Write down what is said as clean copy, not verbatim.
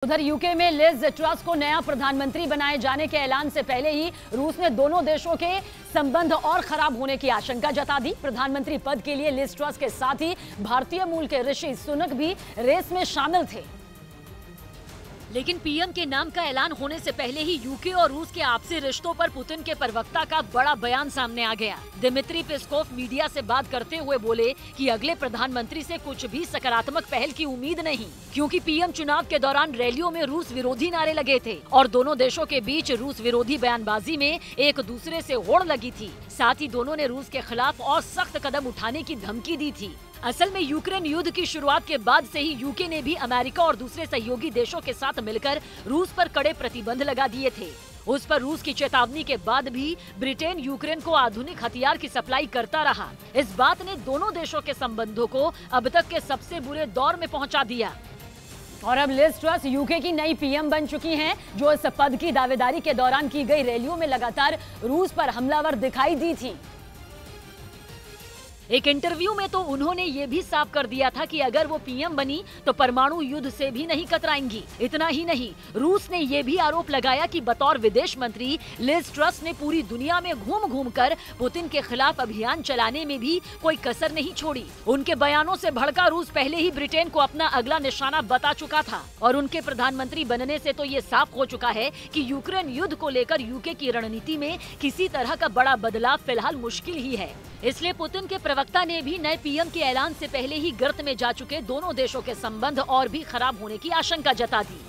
उधर यूके में Liz truss को नया प्रधानमंत्री बनाए जाने के ऐलान से पहले ही रूस ने दोनों देशों के संबंध और खराब होने की आशंका जता दी। प्रधानमंत्री पद के लिए लिज ट्रस के साथ ही भारतीय मूल के ऋषि सुनक भी रेस में शामिल थे। लेकिन पीएम के नाम का ऐलान होने से पहले ही यूके और रूस के आपसी रिश्तों पर पुतिन के प्रवक्ता का बड़ा बयान सामने आ गया। दिमित्री पेस्कोव मीडिया से बात करते हुए बोले कि अगले प्रधानमंत्री से कुछ भी सकारात्मक पहल की उम्मीद नहीं, क्योंकि पीएम चुनाव के दौरान रैलियों में रूस विरोधी नारे लगे थे और दोनों देशों के बीच रूस विरोधी बयानबाजी में एक दूसरे से होड़ लगी थी। साथ ही दोनों ने रूस के खिलाफ और सख्त कदम उठाने की धमकी दी थी। असल में यूक्रेन युद्ध की शुरुआत के बाद से ही यूके ने भी अमेरिका और दूसरे सहयोगी देशों के साथ मिलकर रूस पर कड़े प्रतिबंध लगा दिए थे। उस पर रूस की चेतावनी के बाद भी ब्रिटेन यूक्रेन को आधुनिक हथियार की सप्लाई करता रहा। इस बात ने दोनों देशों के संबंधों को अब तक के सबसे बुरे दौर में पहुंचा दिया। और अब लिज ट्रस यूके की नई पीएम बन चुकी हैं, जो इस पद की दावेदारी के दौरान की गई रैलियों में लगातार रूस पर हमलावर दिखाई दी थी। एक इंटरव्यू में तो उन्होंने ये भी साफ कर दिया था कि अगर वो पीएम बनी तो परमाणु युद्ध से भी नहीं कतराएंगी। इतना ही नहीं, रूस ने ये भी आरोप लगाया कि बतौर विदेश मंत्री लिज ट्रस ने पूरी दुनिया में घूम घूम कर पुतिन के खिलाफ अभियान चलाने में भी कोई कसर नहीं छोड़ी। उनके बयानों से भड़का रूस पहले ही ब्रिटेन को अपना अगला निशाना बता चुका था और उनके प्रधानमंत्री बनने से तो ये साफ हो चुका है कि यूक्रेन युद्ध को लेकर यूके की रणनीति में किसी तरह का बड़ा बदलाव फिलहाल मुश्किल ही है। इसलिए पुतिन के प्रवक्ता ने भी नए पीएम के ऐलान से पहले ही गर्त में जा चुके दोनों देशों के संबंध और भी खराब होने की आशंका जता दी।